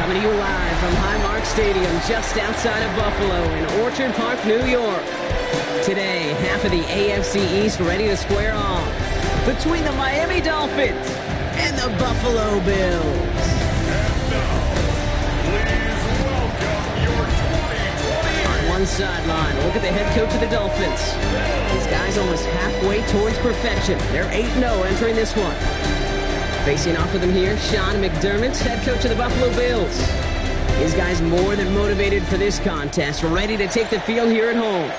Coming to you live from Highmark Stadium just outside of Buffalo in Orchard Park, New York. Today, half of the AFC East ready to square off between the Miami Dolphins and the Buffalo Bills. And now, please welcome your 2020. On one sideline, look at the head coach of the Dolphins. These guys almost halfway towards perfection. They're 8-0 entering this one. Facing off with them here, Sean McDermott, head coach of the Buffalo Bills. These guys more than motivated for this contest, ready to take the field here at home.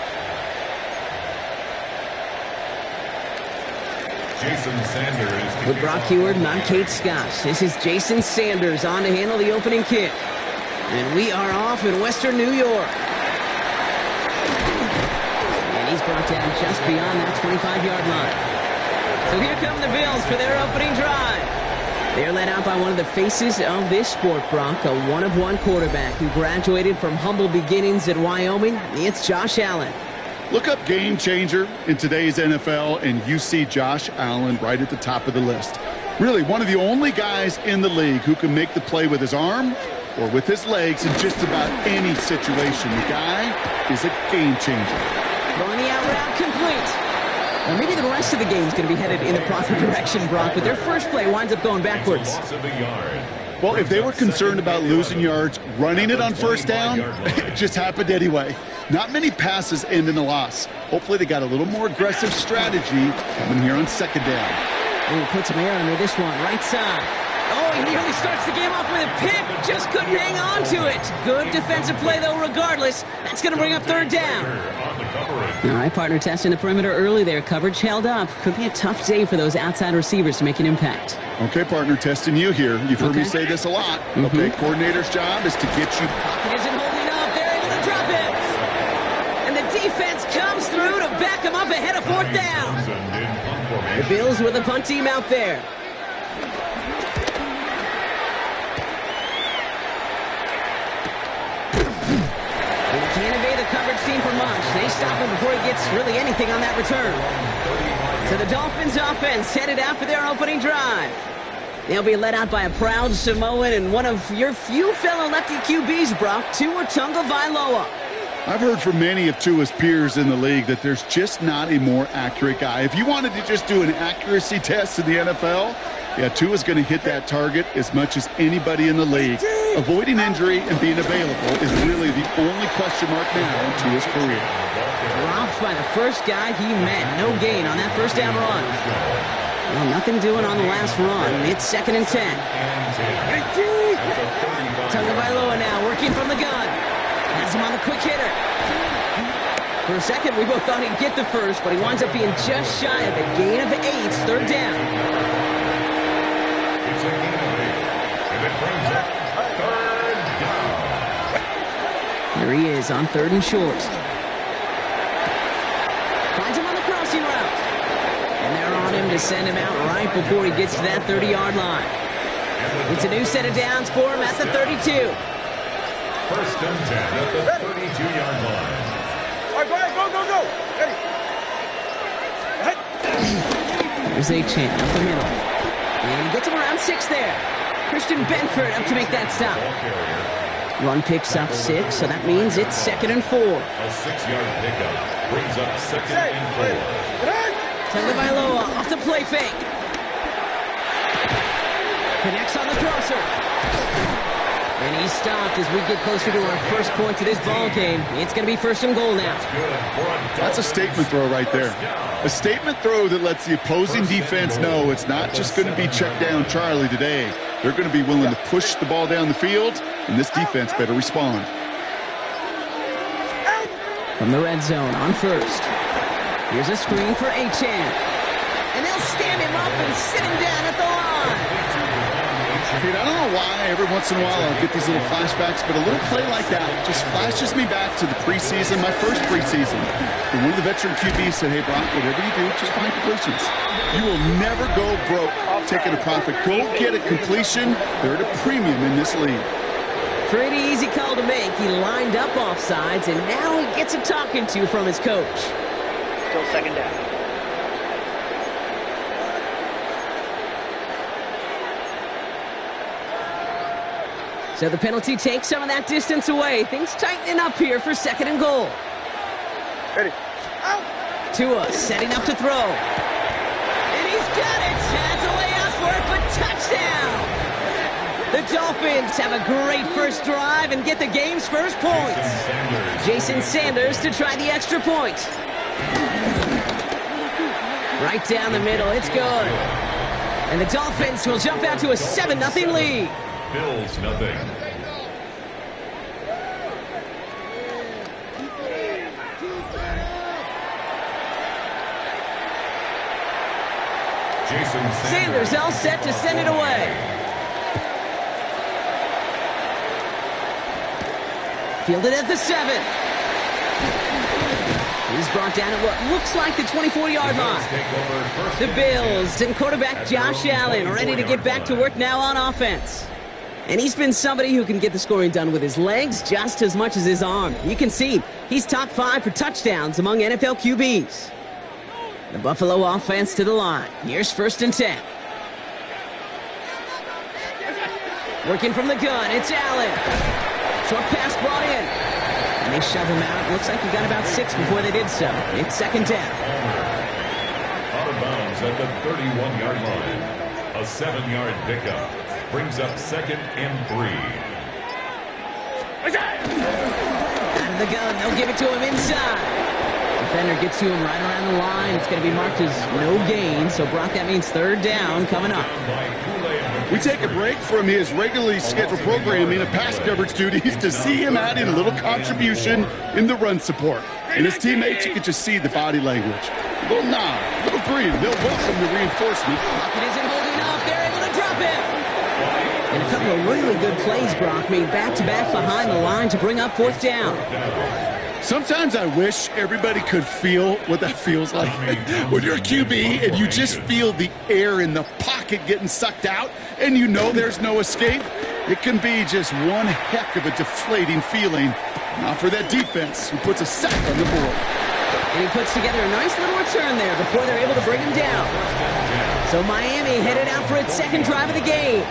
Jason Sanders. With Brock Heward and I'm Kate Scott. This is Jason Sanders on to handle the opening kick. And we are off in Western New York. And he's brought down just beyond that 25-yard line. So here come the Bills for their opening drive. They're led out by one of the faces of this sport, Brock, a one-of-one quarterback who graduated from humble beginnings at Wyoming. It's Josh Allen. Look up game changer in today's NFL, and you see Josh Allen right at the top of the list. Really, one of the only guys in the league who can make the play with his arm or with his legs in just about any situation. The guy is a game changer. Throwing the out route complete. Well, maybe the rest of the game is going to be headed in the proper direction, Brock, but their first play winds up going backwards. Well, if they were concerned about losing yards, running it on first down, it just happened anyway. Not many passes end in a loss. Hopefully they got a little more aggressive strategy coming here on second down. Oh, he puts some air under this one, right side. Oh, he nearly starts the game off with a pick. Just couldn't hang on to it. Good defensive play, though, regardless. That's going to bring up third down. All right, partner testing the perimeter early there. Coverage held up. Could be a tough day for those outside receivers to make an impact. Okay, partner, testing you here. You've heard me say this a lot. Okay, coordinator's job is to get you. Pocket isn't holding up. They're able to drop him. And the defense comes through to back him up ahead of fourth down. The Bills with a punt team out there. Can't evade the coverage team for much. They stop him before he gets really anything on that return. So the Dolphins offense headed out for their opening drive. They'll be led out by a proud Samoan and one of your few fellow lefty QBs, Brock, Tua Tagovailoa. I've heard from many of Tua's peers in the league that there's just not a more accurate guy. If you wanted to just do an accuracy test in the NFL, yeah, Tua's going to hit that target as much as anybody in the league. Avoiding injury and being available is really the only question mark now in Tua's career. Dropped by the first guy he met. No gain on that first down run. Well, nothing doing on the last run. It's 2nd and 10. Tagovailoa now working from the gun. Has him on the quick hitter. For a second, we both thought he'd get the first, but he winds up being just shy of a gain of 8. Third down. It's a gain of 8. And it brings up third down. There he is on 3rd and short. Finds him on the crossing route. And they're on him to send him out right before he gets to that 30-yard line. It's a new set of downs for him at the 32. 1st and 10 at the 32-yard line. All right, go ahead, go. Ready? There's A-Chan up the middle. And he gets him around 6 there. Christian Benford up to make that stop. Run picks up 6, so that means it's 2nd and 4. A 6-yard pickup brings up 2nd and 4. Tagovailoa off the play fake. Connects on the crosser. And he's stopped as we get closer to our first point to this ball game. It's going to be 1st and goal now. That's a statement throw right there. A statement throw that lets the opposing defense know it's not just going to be check down Charlie today. They're going to be willing to push the ball down the field, and this defense better respond. From the red zone on 1st. Here's a screen for A-Chan. And they'll stand him up and sit him down at the line. Dude, I don't know why every once in a while I'll get these little flashbacks, but a little play like that just flashes me back to the preseason, my first preseason. And one of the veteran QBs said, hey, Brock, whatever you do, just find completions. You will never go broke taking a profit. Go get a completion. They're at a premium in this league. Pretty easy call to make. He lined up offsides, and now he gets a talking to from his coach. Still 2nd down. So the penalty takes some of that distance away. Things tightening up here for 2nd and goal. Ready. Out. Tua setting up to throw. And he's got it. Has a way out for it, but touchdown. The Dolphins have a great first drive and get the game's first points. Jason Sanders to try the extra point. Right down the middle. It's good. And the Dolphins will jump out to a 7-0 lead. Bills nothing. Jason Sanders all set to send it away. Fielded at the 7. He's brought down at what looks like the 24-yard line. The Bills and quarterback Josh Allen ready to get back to work now on offense. And he's been somebody who can get the scoring done with his legs just as much as his arm. You can see he's top 5 for touchdowns among NFL QBs. The Buffalo offense to the line. Here's 1st and 10. Working from the gun, it's Allen. Short pass brought in. And they shove him out. Looks like he got about 6 before they did so. It's 2nd down. Out of bounds at the 31-yard line. A 7-yard pickup. Brings up 2nd and 3. Out of the gun, they'll give it to him inside. Defender gets to him right around the line. It's going to be marked as no gain. So, Brock, that means 3rd down coming up. We take a break from his regularly scheduled programming of pass coverage duties to see him add in a little contribution in the run support. And his teammates, you can just see the body language. A little nod, a little grin. They'll welcome the reinforcement. Lockett isn't holding up. They're able to drop him. And a couple of really good plays, Brock, made back-to-back behind the line to bring up 4th down. Sometimes I wish everybody could feel what that feels like. When you're a QB and you just feel the air in the pocket getting sucked out and you know there's no escape, it can be just one heck of a deflating feeling. Not for that defense who puts a sack on the board. And he puts together a nice little return there before they're able to bring him down. So Miami headed out for its 2nd drive of the game.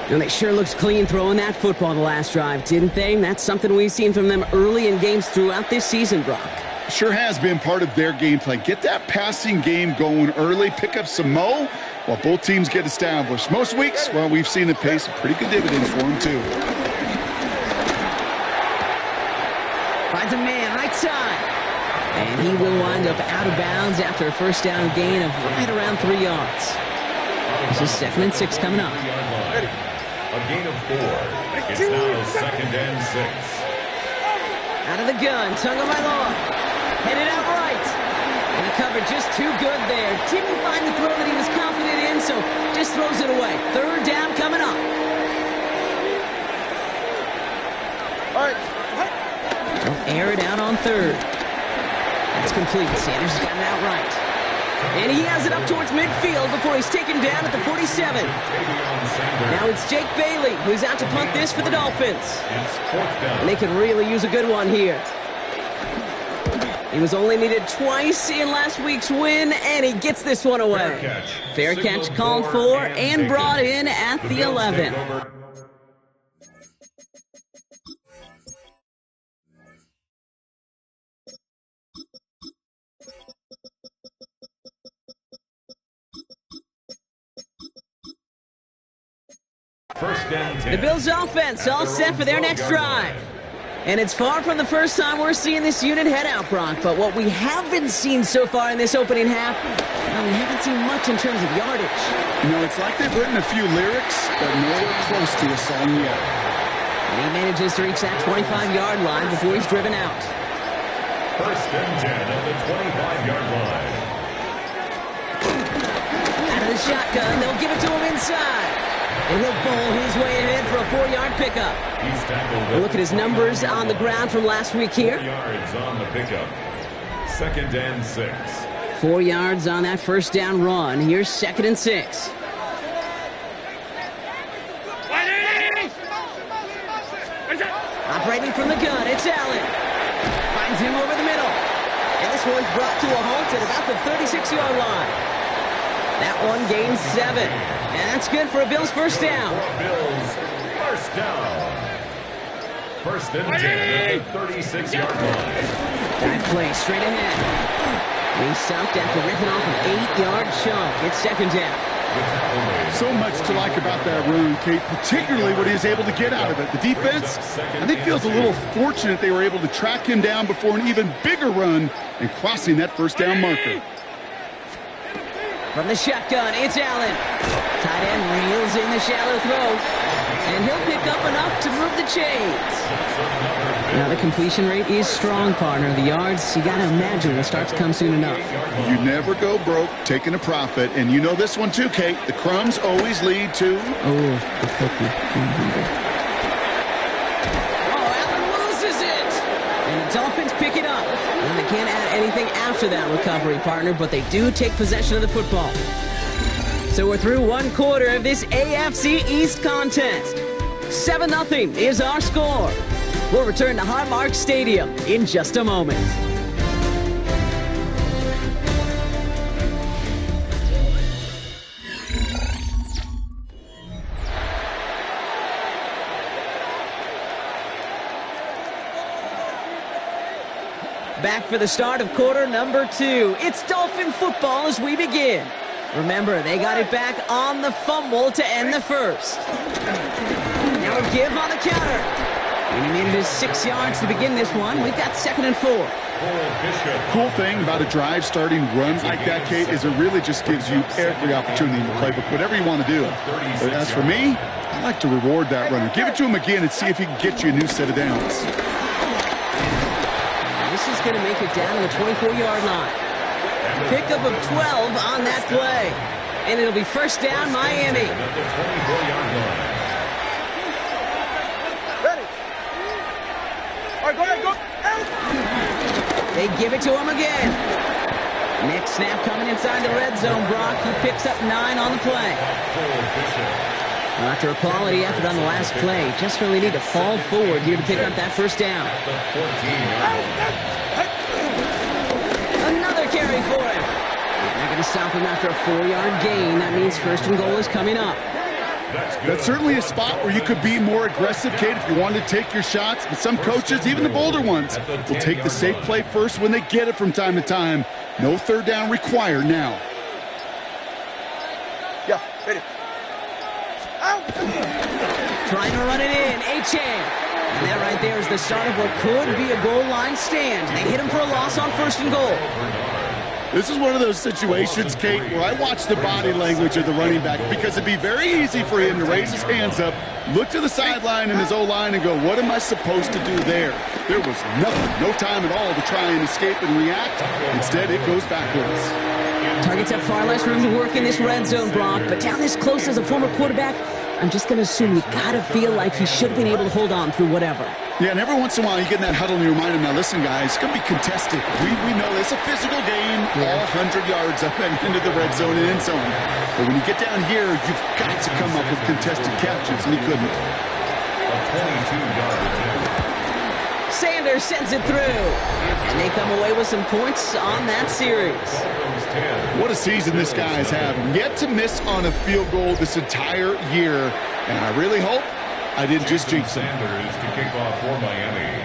And they sure looks clean throwing that football the last drive, didn't they? That's something we've seen from them early in games throughout this season, Brock. Sure has been part of their game plan. Get that passing game going early, pick up some mo while both teams get established. Most weeks, well, we've seen it pay some pretty good dividends for them, too. Finds a man right side. And he will wind up out of bounds after a 1st down gain of right around 3 yards. This is 2nd and 6 coming up. A gain of 4. It's now 2nd and 6. Out of the gun, Tagovailoa. Headed out right. And the cover just too good there. Didn't find the throw that he was confident in, so just throws it away. 3rd down coming up. All right. They'll air it out on 3rd. That's complete. Sanders has gotten it out right. And he has it up towards midfield before he's taken down at the 47. Now it's Jake Bailey who's out to punt this for the Dolphins. And they could really use a good one here. He was only needed twice in last week's win, and he gets this one away. Fair catch called for and brought in at the 11. The Bills offense all set for their next drive. And it's far from the first time we're seeing this unit head out, Brock. But what we haven't seen so far in this opening half, well, we haven't seen much in terms of yardage. You know, it's like they've written a few lyrics, but nowhere close to a song yet. And he manages to reach that 25-yard line before he's driven out. 1st and 10 at the 25-yard line. Out of the shotgun, they'll give it to him inside. And he'll bowl his way ahead for a 4-yard pickup. We'll look at his numbers on the ground from last week here. 4 yards on the pickup. 2nd and 6. 4 yards on that 1st down run. Here's 2nd and 6. Operating from the gun, it's Allen. Finds him over the middle. And this one's brought to a halt at about the 36-yard line. That one gains 7. And that's good for a Bills 1st down. Bills 1st down. First and 10 at the 36-yard line. Dive play straight ahead. He's stopped after ripping off an 8-yard chunk. It's second down. So much to like about that run, Kate, particularly what he was able to get out of it. The defense, I think, feels a little fortunate they were able to track him down before an even bigger run and crossing that first down marker. From the shotgun, it's Allen. Tight end reels in the shallow throw, and he'll pick up enough to move the chains. Now the completion rate is strong, partner. The yards, you gotta imagine, will start to come soon enough. You never go broke taking a profit, and you know this one too, Kate. The crumbs always lead to... Oh, the cookie. Oh, Allen loses it! And the Dolphins pick it up. And they can't add anything after that recovery, partner, but they do take possession of the football. So we're through one quarter of this AFC East contest. 7-0 is our score. We'll return to Highmark Stadium in just a moment. Back for the start of quarter number 2. It's Dolphin football as we begin. Remember, they got it back on the fumble to end the first. Now a give on the counter. And he made it 6 yards to begin this one. We've got 2nd and 4. Cool thing about a drive starting runs like that, Kate, is it really just gives you every opportunity in the playbook, whatever you want to do. But as for me, I like to reward that runner. Give it to him again and see if he can get you a new set of downs. This is going to make it down to the 24-yard line. Pickup of 12 on that play. And it'll be first down, Miami. All right, go ahead, go. They give it to him again. Next snap coming inside the red zone, Brock. He picks up 9 on the play. After a quality effort on the last play, just really need to fall forward here to pick up that first down. Another carry for him. And they're going to stop him after a 4-yard gain. That means first and goal is coming up. That's certainly a spot where you could be more aggressive, Kate, if you wanted to take your shots. But some coaches, even the bolder ones, will take the safe play first when they get it from time to time. No third down required now. Yeah, hit it. Out. Trying to run it in, Achane. And that right there is the start of what could be a goal line stand. They hit him for a loss on first and goal. This is one of those situations, Kate, where I watch the body language of the running back because it'd be very easy for him to raise his hands up, look to the sideline and his O-line and go, what am I supposed to do there? There was nothing, no time at all to try and escape and react. Instead, it goes backwards. Targets have far less room to work in this red zone, Brock, but down this close as a former quarterback, I'm just going to assume you got to feel like he should have been able to hold on through whatever. Yeah, and every once in a while you get in that huddle and you remind him, now listen, guys, it's going to be contested. We know it's a physical game, all 100 yards up and into the red zone and end zone. But when you get down here, you've got to come up with contested catches, and he couldn't. A 22-yard attempt. Sanders sends it through, and they come away with some points on that series. What a season this guy's having. Yet to miss on a field goal this entire year, and I really hope I didn't just jinx him. Sanders to kick off for Miami.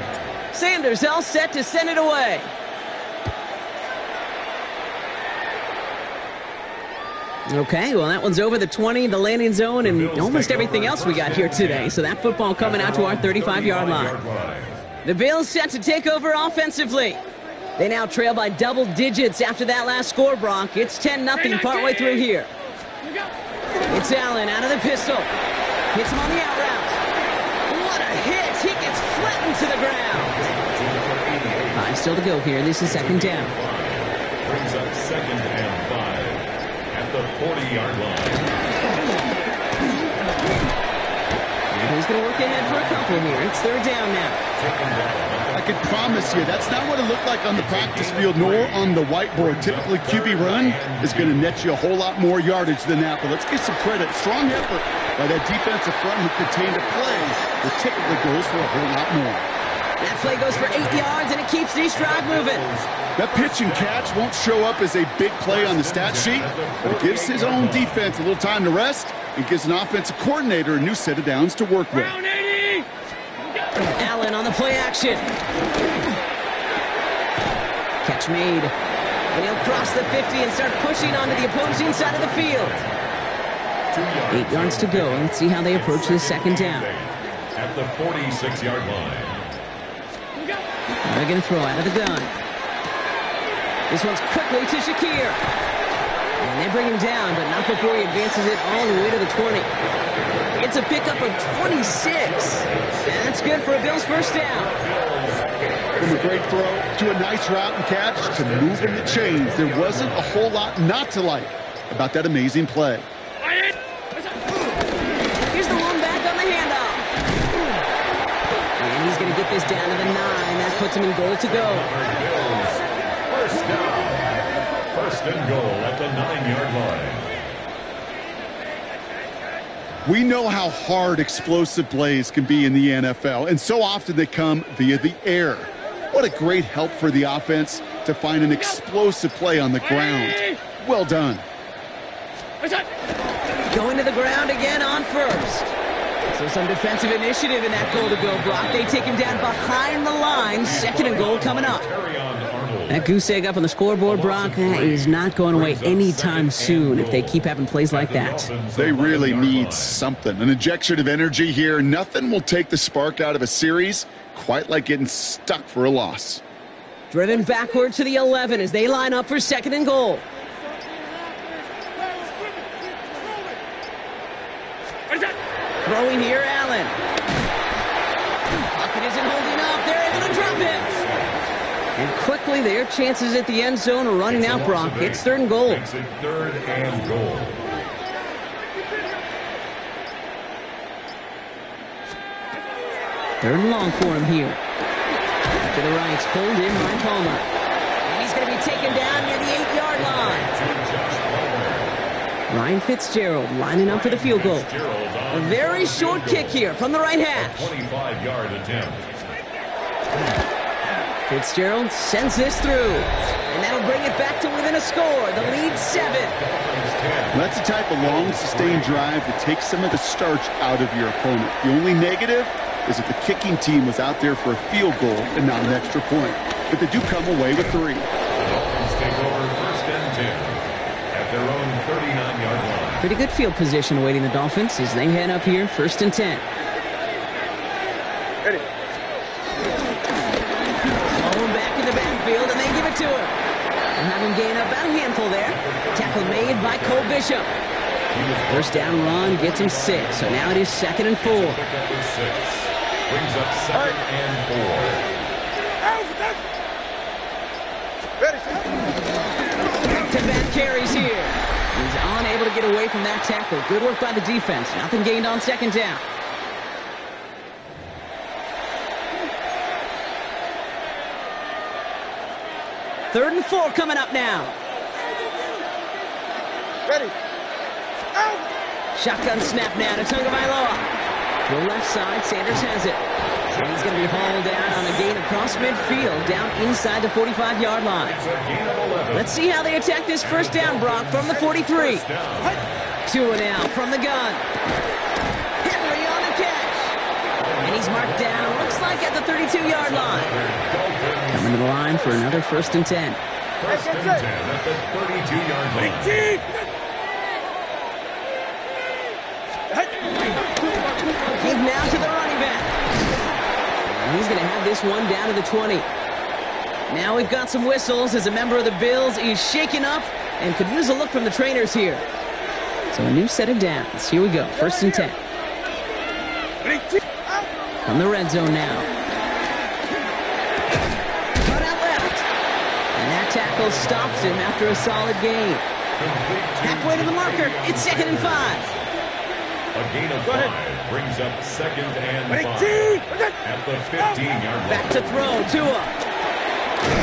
Sanders all set to send it away. Okay, well, that one's over the 20, the landing zone, and almost everything else we got here today. So that football coming out to our 35-yard line. The Bills set to take over offensively. They now trail by double digits after that last score, Brock. It's 10-0 partway through here. It's Allen out of the pistol. Hits him on the out route. What a hit! He gets flattened to the ground. 5 still to go here. This is second down. Brings up 2nd and 5 at the 40-yard line. And he's going to work ahead for a couple here. It's third down now. I can promise you that's not what it looked like on the practice field nor on the whiteboard. Typically, QB run is going to net you a whole lot more yardage than that. But let's give some credit. Strong effort by that defensive front who contained a play that typically goes for a whole lot more. That play goes for 8 yards, and it keeps this drive moving. That pitch and catch won't show up as a big play on the stat sheet, but it gives his own defense a little time to rest and gives an offensive coordinator a new set of downs to work with. Allen play action. Catch made. And he'll cross the 50 and start pushing onto the opposing side of the field. 8 yards to go. Let's see how they approach this second down. At the 46-yard line. They're going to throw out of the gun. This one's quickly to Shakir. And they bring him down, but not before he advances it all the way to the 20. It's a pickup of 26. And that's good for a Bills first down. From a great throw to a nice route and catch to moving the chains, there wasn't a whole lot not to like about that amazing play. Here's the one back on the handoff. And he's going to get this down to the 9. That puts him in goal to go. First down. First and goal at the 9-yard line. We know how hard explosive plays can be in the NFL, and so often they come via the air. What a great help for the offense to find an explosive play on the ground. Well done. Going to the ground again on first. So some defensive initiative in that goal-to-go block. They take him down behind the line. Second and goal coming up. That goose egg up on the scoreboard, Brock, is not going away anytime soon if they keep having plays like that. They really need something. An injection of energy here. Nothing will take the spark out of a series quite like getting stuck for a loss. Driven backward to the 11 as they line up for second and goal. Throwing here, Allen. Pocket isn't holding up. They're able to drop him. And quickly, their chances at the end zone are running out, Brock. It's third and goal. Makes it third and goal. Third and long for him here. To the right, it's pulled in by Palmer. And he's going to be taken down near the 8-yard line. Ryan Fitzgerald lining up for the field goal. A very short kick here from the right hash. 25-yard attempt. Fitzgerald sends this through. And that'll bring it back to within a score. The lead 7. That's the type of long, sustained drive that takes some of the starch out of your opponent. The only negative is that the kicking team was out there for a field goal and not an extra point. But they do come away with 3. The Dolphins take over first and 10 at their own 39-yard line. Pretty good field position awaiting the Dolphins as they head up here, first and 10. Ready. Ball back in the backfield, and they give it to him. And have him gain about a handful there. Tackle made by Cole Bishop. First down run gets him 6, so now it is second and 4. Pickup is 6. Brings up second and 4. Ready. Back-to-back carries here. He's unable to get away from that tackle. Good work by the defense. Nothing gained on second down. Third and 4 coming up now. Ready. Shotgun snap now to Tagovailoa. To the left side, Sanders has it. And he's going to be hauled down on a gain across midfield, down inside the 45-yard line. It's a gain of 11. Let's see how they attack this first down, Brock, from the 43. First down. Tua now from the gun. Henry on the catch. And he's marked down, looks like at the 32-yard line. Coming to the line for another first and 10. First and 10 at the 32-yard line. Give now to the running back. And he's going to have this one down to the 20. Now we've got some whistles as a member of the Bills is shaken up and could use a look from the trainers here. So a new set of downs. Here we go. First and 10. From the red zone now. Cut out left. And that tackle stops him after a solid gain. Halfway to the marker. It's second and 5. A gain of 5 brings up second and 5 at the 15-yard line. Back to throw. Tua.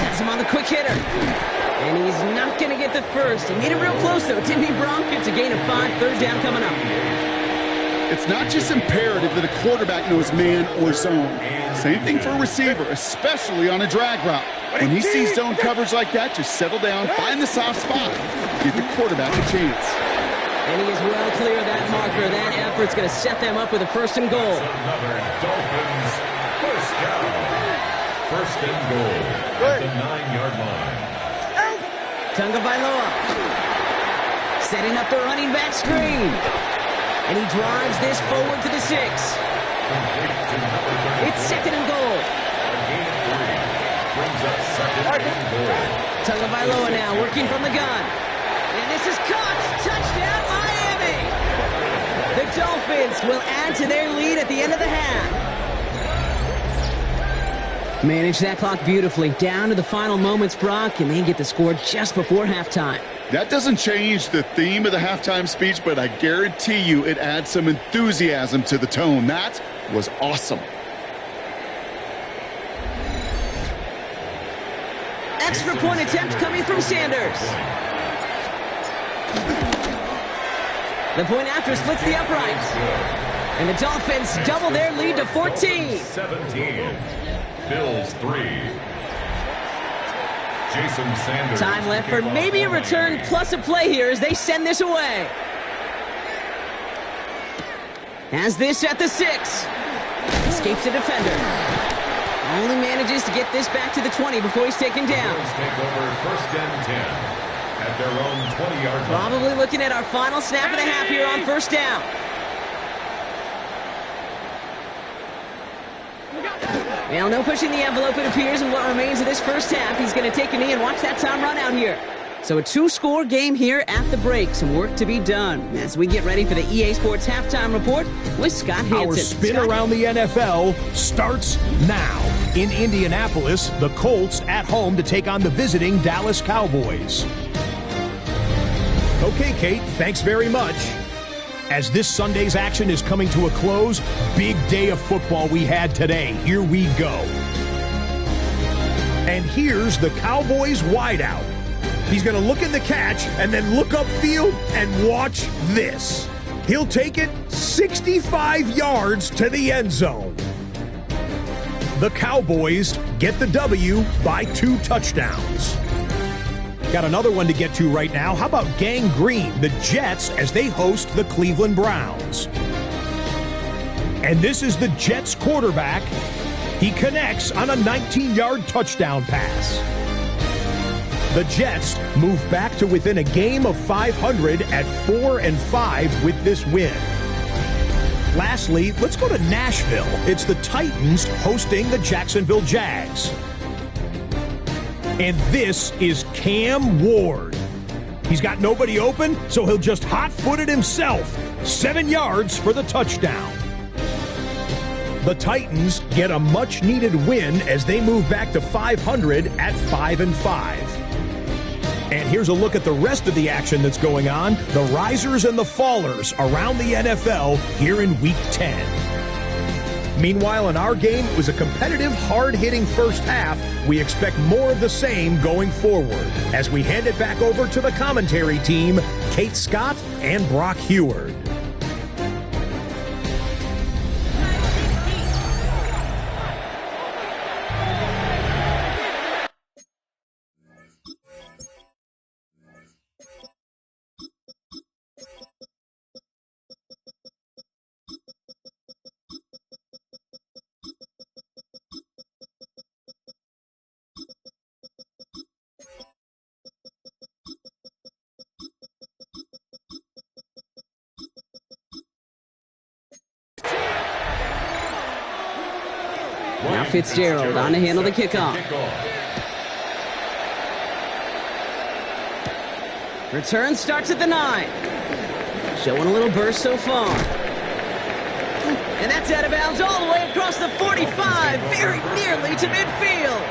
Has him on the quick hitter. And he's not going to get the first. He made it real close, though. Didn't he, Bronk? It's a gain of 5. Third down coming up. It's not just imperative that a quarterback knows man or zone. Same thing for a receiver, especially on a drag route. When he sees zone coverage like that, just settle down, find the soft spot, give the quarterback a chance. And he is well clear of that marker. That effort's going to set them up with a first and goal. Another Dolphins First down. First and goal at the 9-yard line. Tagovailoa setting up the running back screen. And he drives this forward to the 6. It's second and goal. A gain of 3. Brings up second and goal. Tagovailoa now working from the gun. And this is caught. Touchdown, Miami. The Dolphins will add to their lead at the end of the half. Manage that clock beautifully. Down to the final moments, Brock, and they get the score just before halftime. That doesn't change the theme of the halftime speech, but I guarantee you it adds some enthusiasm to the tone. That was awesome. Extra point attempt coming from Sanders. The point after splits the uprights. And the Dolphins double their lead to 14. 17. Bills 3. Jason Sanders. Time left for maybe a return plus a play here as they send this away. Has this at the 6. Escapes the defender. Only manages to get this back to the 20 before he's taken down. Bills take over first and 10 at their own 20-yard line. Probably looking at our final snap and a half here on first down. Well, no pushing the envelope, it appears, in what remains of this first half. He's going to take a knee and watch that time run out here. So a 2-score game here at the break. Some work to be done as we get ready for the EA Sports Halftime Report with Scott Hansen. Our spin around the NFL starts now. In Indianapolis, the Colts at home to take on the visiting Dallas Cowboys. Okay, Kate, thanks very much. As this Sunday's action is coming to a close, big day of football we had today. Here we go. And here's the Cowboys wideout. He's going to look at the catch and then look upfield and watch this. He'll take it 65 yards to the end zone. The Cowboys get the W by 2 touchdowns. Got another one to get to right now. How about Gang Green, the Jets, as they host the Cleveland Browns? And this is the Jets quarterback. He connects on a 19-yard touchdown pass. The Jets move back to within a game of 500 at 4-5 with this win. Lastly, let's go to Nashville. It's the Titans hosting the Jacksonville Jags. And this is Cam Ward. He's got nobody open, so he'll just hot-foot it himself. 7 yards for the touchdown. The Titans get a much-needed win as they move back to 500 at 5-5. And here's a look at the rest of the action that's going on. The risers and the fallers around the NFL here in Week 10. Meanwhile, in our game, it was a competitive, hard-hitting first half. We expect more of the same going forward as we hand it back over to the commentary team, Kate Scott and Brock Heward. Now Fitzgerald on to handle the kickoff. Return starts at the 9. Showing a little burst so far. And that's out of bounds all the way across the 45, very nearly to midfield.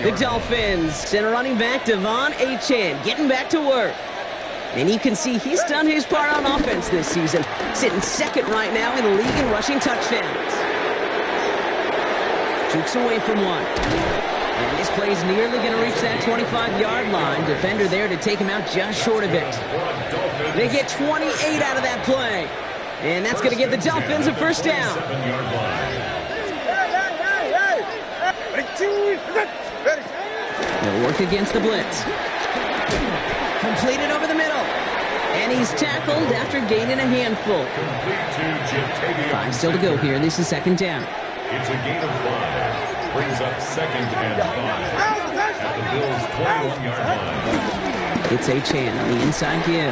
The Dolphins send a running back, Devon Achane, getting back to work. And you can see he's done his part on offense this season, sitting second right now in the league in rushing touchdowns. Jukes away from one. And this play's nearly going to reach that 25-yard line. Defender there to take him out just short of it. They get 28 out of that play. And that's going to give the Dolphins a first down. They'll work against the blitz. Completed over the middle. And he's tackled after gaining a handful. 5 still to go here. This is second down. It's a gain of 5. Brings up 2nd and 5 at the Bills' 21-yard line. It's Achane on the inside give.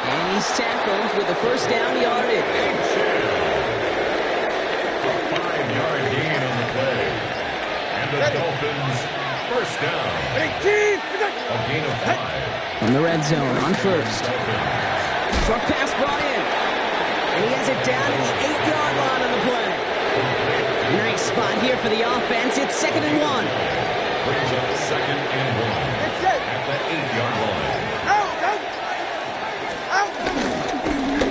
And he's tackled with a first down yardage. A 5-yard gain on the play. And the Dolphins first down. A gain of 5. From the red zone on first. Short pass brought in. And he has it down to the 8-yard line on the play. Nice spot here for the offense. It's 2nd and 1. Brings up 2nd and 1 at the 8-yard line.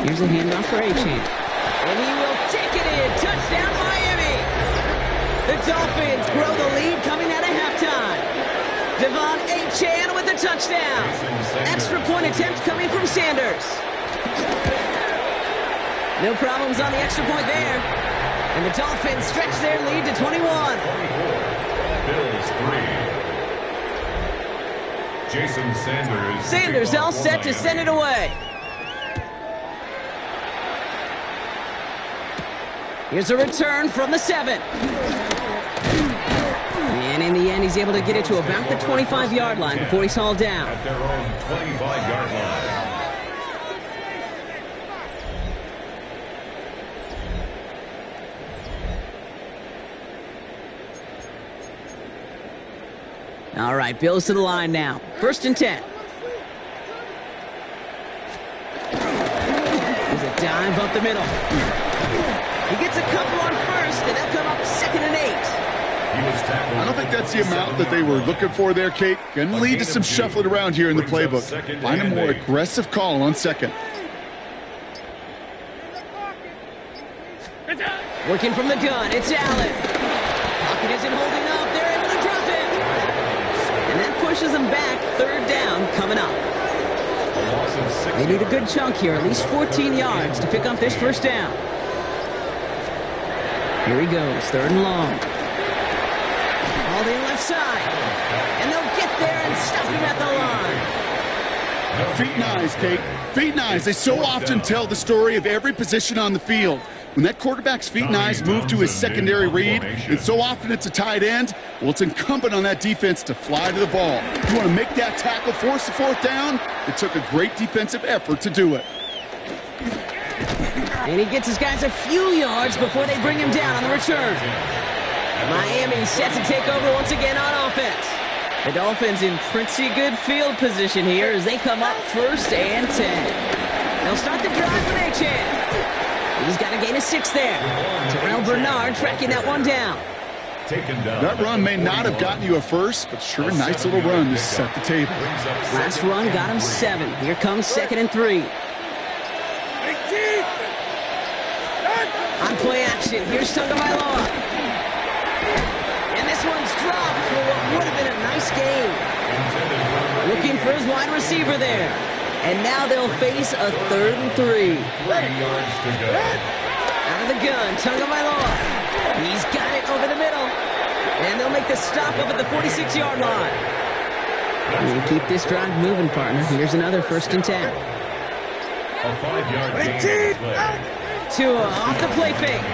Here's a handoff for Achane. And he will take it in. Touchdown, Miami. The Dolphins grow the lead coming out of halftime. Devon Achane with the touchdown. Extra point attempt coming from Sanders. No problems on the extra point there. And the Dolphins stretch their lead to 21. 24. Bills 3. Jason Sanders. Sanders all set to send it away. Here's a return from the 7. And in the end, he's able to get it to about the 25-yard line before he's hauled down. At their own 25-yard line. All right, Bills to the line now. 1st and 10. There's a dive up the middle. He gets a couple on first, and they'll come up 2nd and 8. I don't think that's the amount that they were looking for there, Kate. Going to lead to some shuffling around here in the playbook. Find a more aggressive call on 2nd. Working from the gun, it's Allen. Pocket isn't holding up. They're able to drop it. And that pushes them back. 3rd down coming up. They need a good chunk here, at least 14 yards to pick up this first down. Here he goes, 3rd and long. All the left side. And they'll get there and stop him at the line. Feet and eyes, Kate. Feet and eyes. They so often tell the story of every position on the field. When that quarterback's feet and eyes move to his secondary read, and so often it's a tight end, well, it's incumbent on that defense to fly to the ball. You want to make that tackle, force the 4th down? It took a great defensive effort to do it. And he gets his guys a few yards before they bring him down on the return. Miami set to take over once again on offense. The Dolphins in pretty good field position here as they come up 1st and 10. They'll start the drive with Achane. He's got a gain of 6 there. Terrell Bernard tracking that one down. That run may not have gotten you a first, but sure a nice little run to set the table. Last run got him 7. Here comes 2nd and 3. On play action, here's Tagovailoa. And this one's dropped for what would have been a nice game. Looking for his wide receiver there. And now they'll face a 3rd and 3. 3 yards to go. Out of the gun, Tagovailoa. He's got it over the middle. And they'll make the stop up at the 46-yard line. And keep this drive moving, partner. Here's another 1st and 10. A 5-yard gain. Tua off the play fake.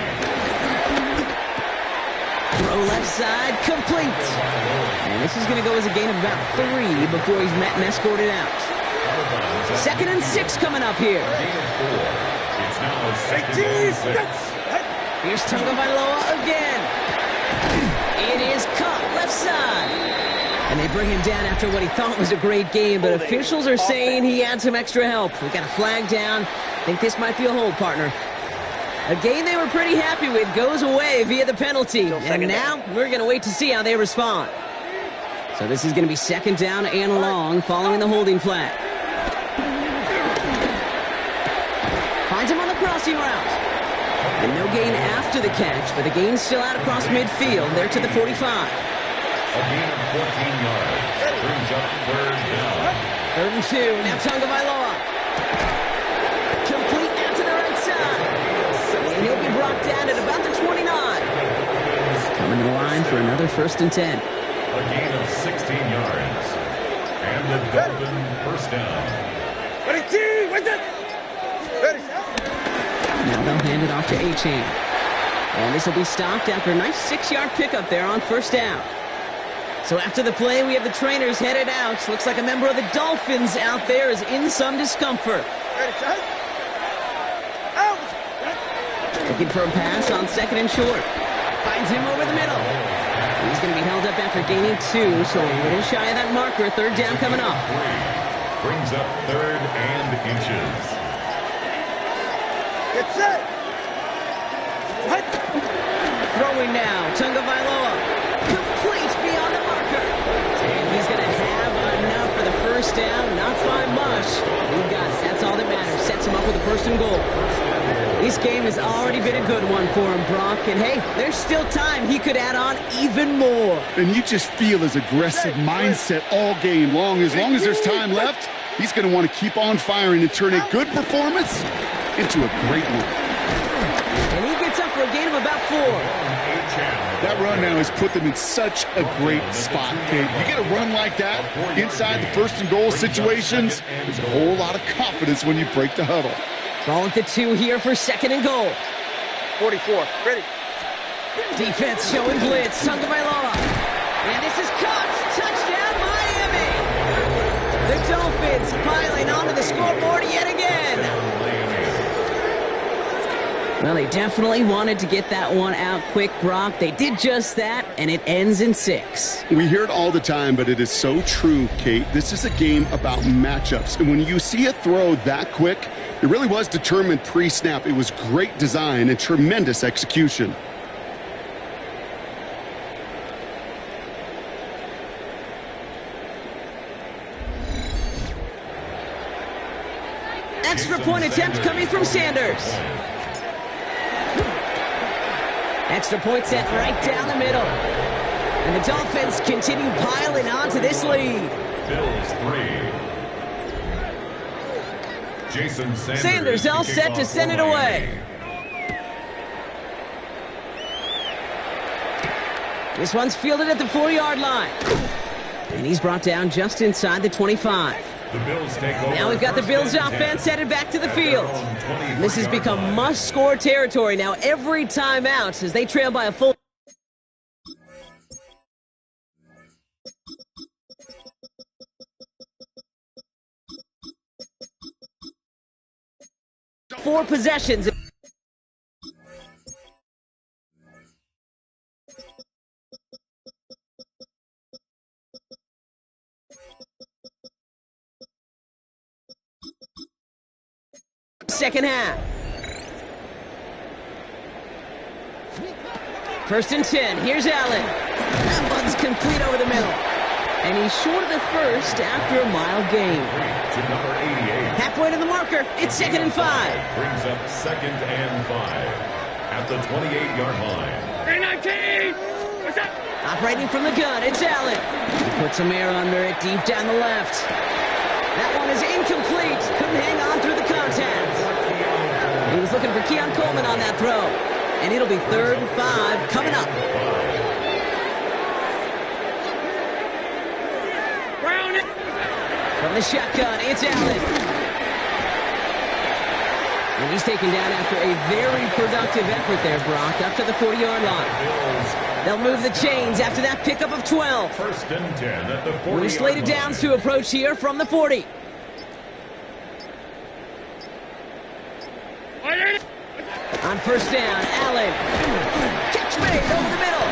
Throw left side, complete. And this is going to go as a gain of about 3 before he's met and escorted out. 2nd and 6 coming up here. It's now 2nd and 6. Here's Tagovailoa again. It is caught left side. And they bring him down after what he thought was a great game, but officials are saying he had some extra help. We got a flag down. I think this might be a hold, partner. A game they were pretty happy with goes away via the penalty. And now we're going to wait to see how they respond. So this is going to be 2nd down and long following the holding flag. Finds him on the crossing route. And no gain after the catch, but the gain's still out across midfield. They're to the 45. A gain of 14 yards. Brings up 3rd down. 3rd and 2. Now Tagovailoa. Complete out to the right side. And he'll be brought down at about the 29. Coming to the line for another 1st and 10. A gain of 16 yards. And the Dolphin first down. Now they'll hand it off to Achane. And this will be stopped after a nice 6-yard pickup there on first down. So after the play, we have the trainers headed out. Looks like a member of the Dolphins out there is in some discomfort. Looking for a pass on second and short. Finds him over the middle. He's going to be held up after gaining 2, so a little shy of that marker. Third down coming up. Brings up third and inches. Get set. Throwing now, Tunga Vailoa. Complete beyond the marker. And he's going to have enough for the first down. Not by much. He got it. That's all that matters. Sets him up with a first and goal. This game has already been a good one for him, Brock. And hey, there's still time. He could add on even more. And you just feel his aggressive mindset all game long. As there's time left, he's going to want to keep on firing and turn a good performance into a great one. And he gets up for a gain of about 4. That run now has put them in such a great spot, Kate. You get a run like that inside the first and goal situations, there's a whole lot of confidence when you break the huddle. Ball at the 2 here for second and goal. 44. Ready. Defense showing blitz. Tunga Vailoa. And this is caught. Touchdown, Miami. The Dolphins piling onto the scoreboard yet again. Well, they definitely wanted to get that one out quick, Brock. They did just that, and it ends in 6. We hear it all the time, but it is so true, Kate. This is a game about matchups. And when you see a throw that quick, it really was determined pre-snap. It was great design and tremendous execution. Extra point attempt coming from Sanders. Extra point set right down the middle. And the Dolphins continue piling onto this lead. Bills 3. Jason Sanders all set to send it away. This one's fielded at the 4-yard line. And he's brought down just inside the 25. The Bills take over. Now we've got the Bills offense headed back to the field. This has become must-score territory now every time out as they trail by a full... Four possessions. Second half. First and 10. Here's Allen. That one's complete over the middle. And he's short of the first after a mile gain. To number 88. Halfway to the marker. It's second and 5. Brings up second and 5 at the 28-yard line. 319. What's up? Operating from the gun. It's Allen. He puts some air under it deep down the left. That one is incomplete. Couldn't hang on through the contact. He was looking for Keon Coleman on that throw. And it'll be third and 5 coming up. From the shotgun, it's Allen. And he's taken down after a very productive effort there, Brock, up to the 40-yard line. They'll move the chains after that pickup of 12. First and 10 at the 40-yard We slated downs to approach here from the 40. On first down, Allen. Catch made over the middle.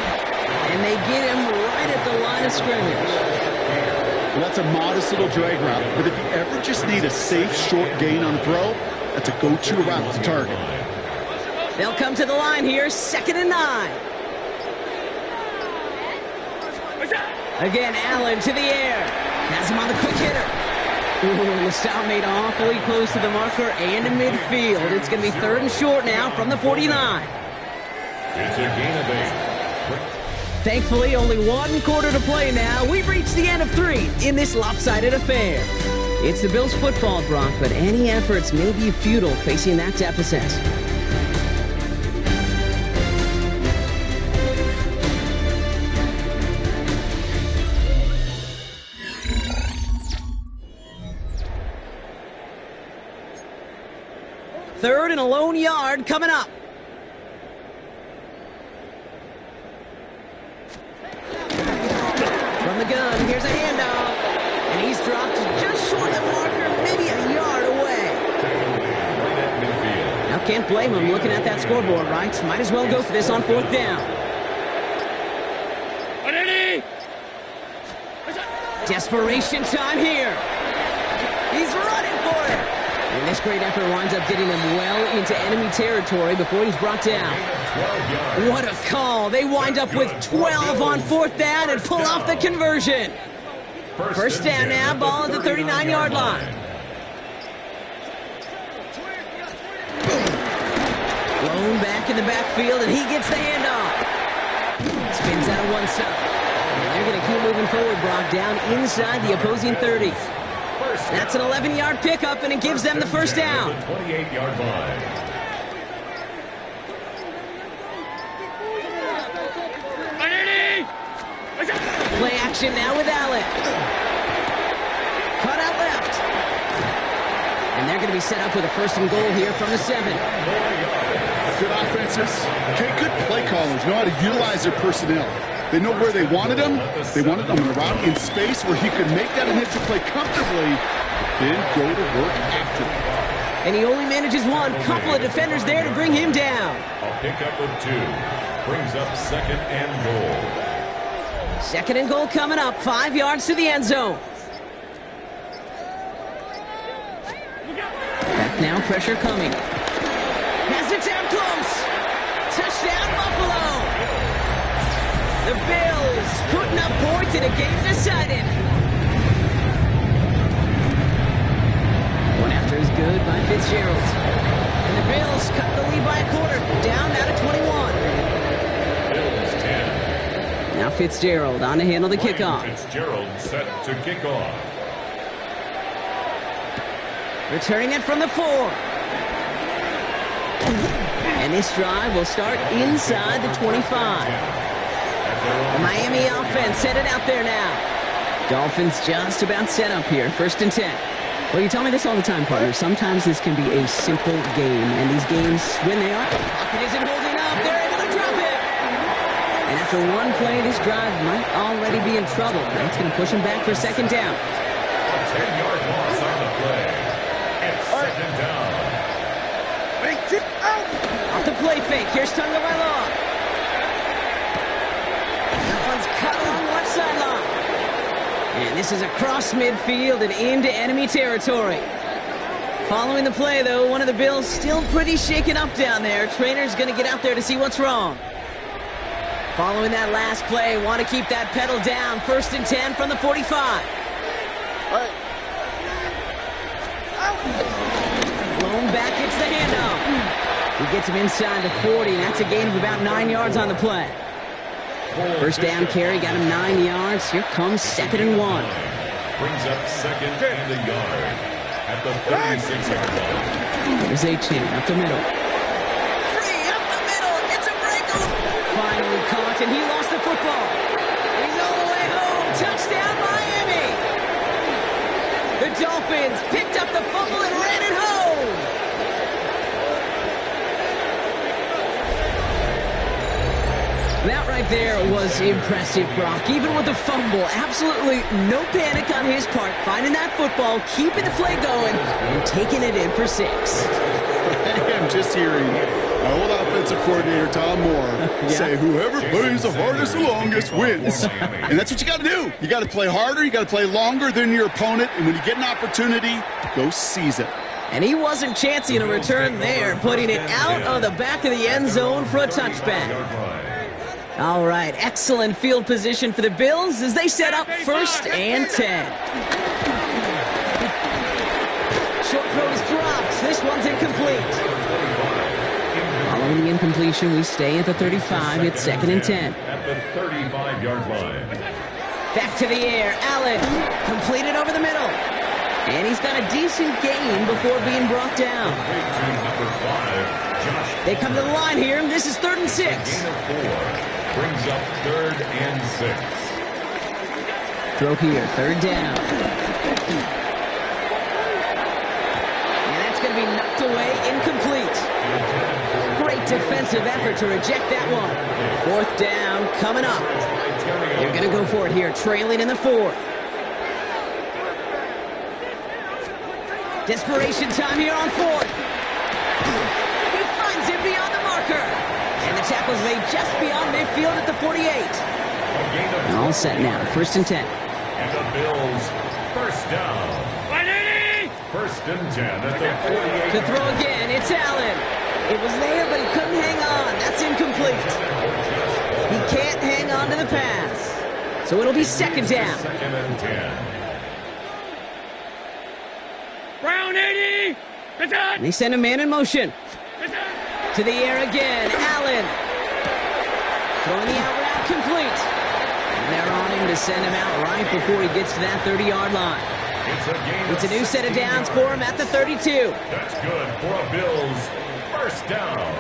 And they get him right at the line of scrimmage. Well, that's a modest little drag route, but if you ever just need a safe, short gain on throw, that's a go-to route to target. They'll come to the line here, second and 9. Again, Allen to the air. Has him on the quick hitter. Ooh, and the stop made awfully close to the marker and in midfield. It's going to be third and short now from the 49. It's a gain of 8. Thankfully, only one quarter to play now. We've reached the end of 3 in this lopsided affair. It's the Bills football, Brock, but any efforts may be futile facing that deficit. Third and a lone yard coming up. Can't blame him looking at that scoreboard, right? Might as well go for this on 4th down. Desperation time here. He's running for it. And this great effort winds up getting him well into enemy territory before he's brought down. What a call. They wind up with 12 on 4th down and pull off the conversion. First down now, ball at the 39-yard line. Blown back in the backfield, and he gets the handoff. Spins out of one side. And they're going to keep moving forward, Brock, down inside the opposing 30. That's an 11-yard pickup, and it gives them the first down. 28-yard line. Play action now with Allen. Cut out left. And they're going to be set up with a 1st and goal here from the 7. Good offenses. Okay, good play callers know how to utilize their personnel. They know where they wanted him. They wanted him in a route in space where he could make that initial play comfortably, then go to work after it. And he only manages one. Couple of defenders there to bring him down. A pickup of 2. Brings up 2nd and goal. 2nd and goal coming up. 5 yards to the end zone. Back now, pressure coming. Has it down close. Touchdown, Buffalo. The Bills putting up points in a game decided. One after is good by Fitzgerald. And the Bills cut the lead by a quarter. Down now to 21. Bills 10. Now Fitzgerald on to handle the kickoff. Fitzgerald set to kick off. Returning it from the 4. And this drive will start inside the 25. The Miami offense headed out there now. Dolphins just about set up here. 1st and 10. Well, you tell me this all the time, partner. Sometimes this can be a simple game. And these games, when they are, pocket isn't holding up. They're able to drop it. And after one play, this drive might already be in trouble. That's going to push him back for 2nd down. A 10-yard loss on the play. It's 2nd down. Off the play fake. Here's Tunga Bailoa. That one's cut along the left sideline. And this is across midfield and into enemy territory. Following the play, though, one of the Bills still pretty shaken up down there. Trainer's going to get out there to see what's wrong. Following that last play, want to keep that pedal down. 1st and 10 from the 45. All right. Blown back, gets the handoff. He gets him inside the 40, and that's a gain of about 9 yards on the play. First down carry, got him 9 yards. Here comes 2nd and 1. Brings up 2nd and a yard at the 36-yard line. Here's A-Chain up the middle. Free up the middle. It's a breakaway. Finally caught, and he lost the football. He's all the way home. Touchdown, Miami. The Dolphins picked up the fumble and ran it home. That right there was impressive, Brock. Even with the fumble, absolutely no panic on his part. Finding that football, keeping the play going, and taking it in for 6. I'm just hearing my old offensive coordinator, Tom Moore, say whoever plays the hardest and longest wins. And that's what you got to do. You got to play harder. You got to play longer than your opponent. And when you get an opportunity, go seize it. And he wasn't chancing a return there, putting it out of the back of the end zone for a touchback. All right, excellent field position for the Bills as they set up 1st and 10. Short throw is dropped. This one's incomplete. Following the incompletion, we stay at the 35. It's 2nd and 10. At the 35-yard line. Back to the air. Allen completed over the middle. And he's got a decent gain before being brought down. They come to the line here. This is 3rd and 6. Brings up 3rd and 6. Throw here, 3rd down. And that's going to be knocked away, incomplete. Great defensive effort to reject that one. 4th down coming up. They're going to go for it here, trailing in the 4th. Desperation time here on 4th. He just beyond midfield at the 48. All set now, 1st and 10. And the Bills, first down. 1st and 10 at the 48. To throw again, it's Allen. It was there, but he couldn't hang on. That's incomplete. He can't hang on to the pass. So it'll be 2nd down. 2nd and 10. And they send a man in motion. To the air again, Allen. Throwing the out route complete. And they're on him to send him out right before he gets to that 30-yard line. It's a new set of downs for him at the 32. That's good for a Bills first down.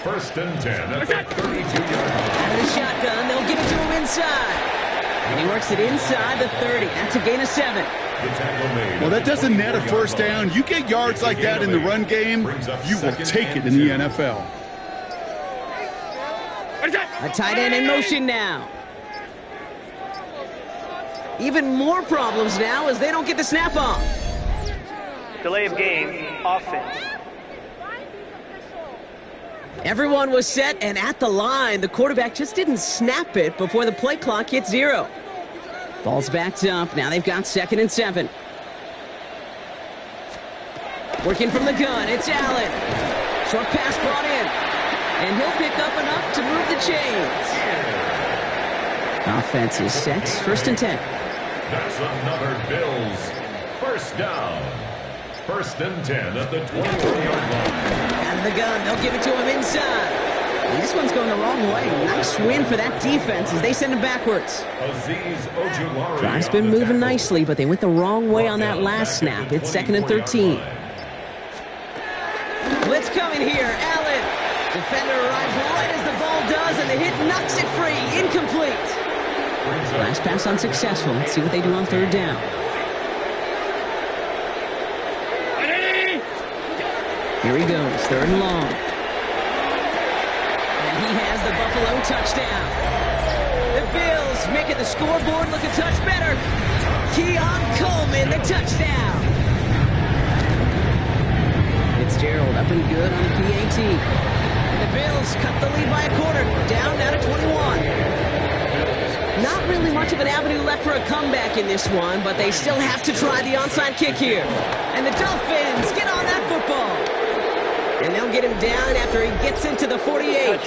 1st and 10 at the 32-yard line. Out of the shotgun, they'll give it to him inside. And he works it inside the 30. That's a gain of 7. Well, that doesn't net a first down. You get yards like that in the run game, you will take it in the NFL. A tight end in motion now. Even more problems now as they don't get the snap off. Delay of game, offense. Everyone was set and at the line. The quarterback just didn't snap it before the play clock hit 0. Ball's backed up. Now they've got 2nd and 7. Working from the gun, it's Allen. Short pass brought in. And he'll pick up enough to move the chains. Offense is set. 1st and 10. That's another Bills first down. 1st and 10 at the 24-yard line. Out of the gun, they'll give it to him inside. And this one's going the wrong way. Nice win for that defense as they send him backwards. Drive's been moving nicely, but they went the wrong way on that last snap. It's 2nd and 13. Blitz coming here. Allen. Defender arrives right as the ball does, and the hit knocks it free. Incomplete. Last pass unsuccessful. Let's see what they do on 3rd down. Here he goes, 3rd and long. And he has the Buffalo touchdown. The Bills making the scoreboard look a touch better. Keon Coleman, the touchdown. Fitzgerald up and good on the PAT. And the Bills cut the lead by a quarter, down to 21. Not really much of an avenue left for a comeback in this one, but they still have to try the onside kick here. And the Dolphins get on that football. And they'll get him down after he gets into the 48.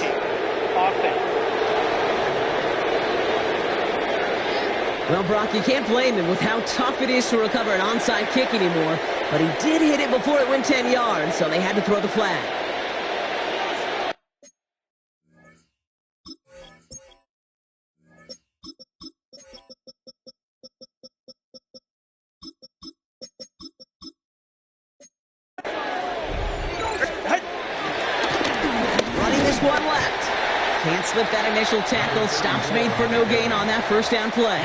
Well, Brock, you can't blame him with how tough it is to recover an onside kick anymore. But he did hit it before it went 10 yards, so they had to throw the flag. One left. Can't slip that initial tackle. Stops made for no gain on that 1st down play.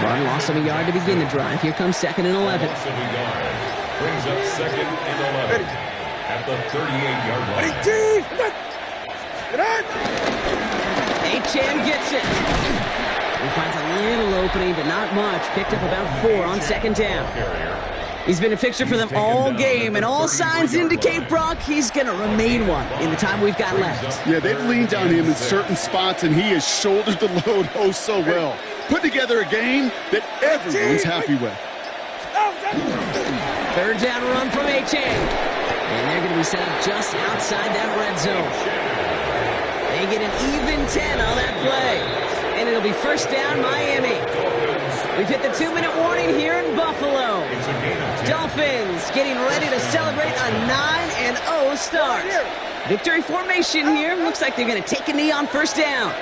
Run loss of a yard to begin the drive. Here comes 2nd and 11. Brings up 2nd and 11 at the 38-yard line. Achane gets it. He finds a little opening, but not much. Picked up about 4 on 2nd down. He's been a fixture for them all game, and all signs indicate, Brock, he's going to remain one in the time we've got left. Yeah, they've leaned on him in certain spots, and he has shouldered the load oh so well. Put together a game that everyone's happy with. 3rd down run from Achane. And they're going to be set up just outside that red zone. They get an even 10 on that play. And it'll be 1st down Miami. We've hit the 2-minute warning here in Buffalo. Dolphins getting ready to celebrate a 9-0 start. Victory formation here. Looks like they're going to take a knee on 1st down.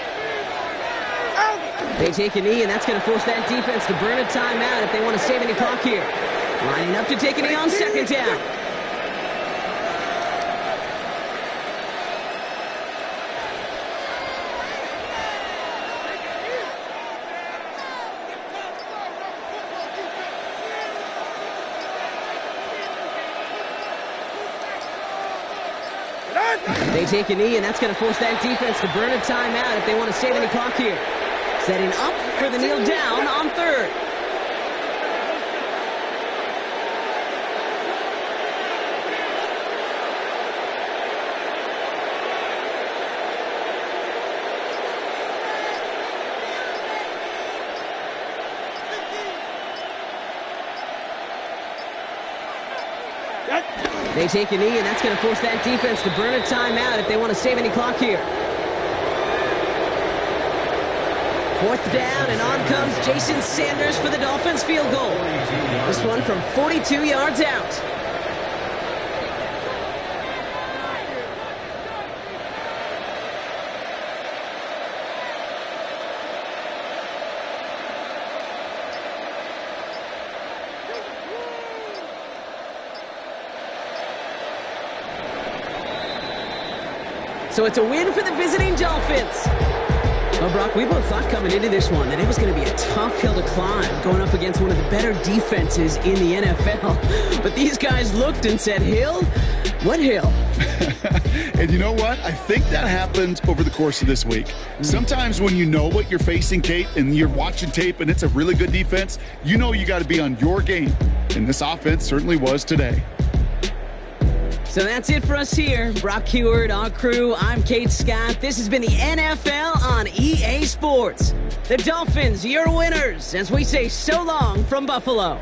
They take a knee, and that's going to force that defense to burn a timeout if they want to save any clock here. Lining up to take a knee on 2nd down. They take a knee, and that's going to force that defense to burn a timeout if they want to save any clock here. Setting up for the kneel down on 3rd. They take a knee, and that's going to force that defense to burn a timeout if they want to save any clock here. 4th down, and on comes Jason Sanders for the Dolphins field goal. This one from 42 yards out. So it's a win for the visiting Dolphins. Well, Brock, we both thought coming into this one that it was going to be a tough hill to climb going up against one of the better defenses in the NFL. But these guys looked and said, Hill? What hill? And you know what? I think that happened over the course of this week. Sometimes when you know what you're facing, Kate, and you're watching tape and it's a really good defense, you know you got to be on your game. And this offense certainly was today. So that's it for us here. Brock Heward, our crew, I'm Kate Scott. This has been the NFL on EA Sports. The Dolphins, your winners, as we say so long from Buffalo.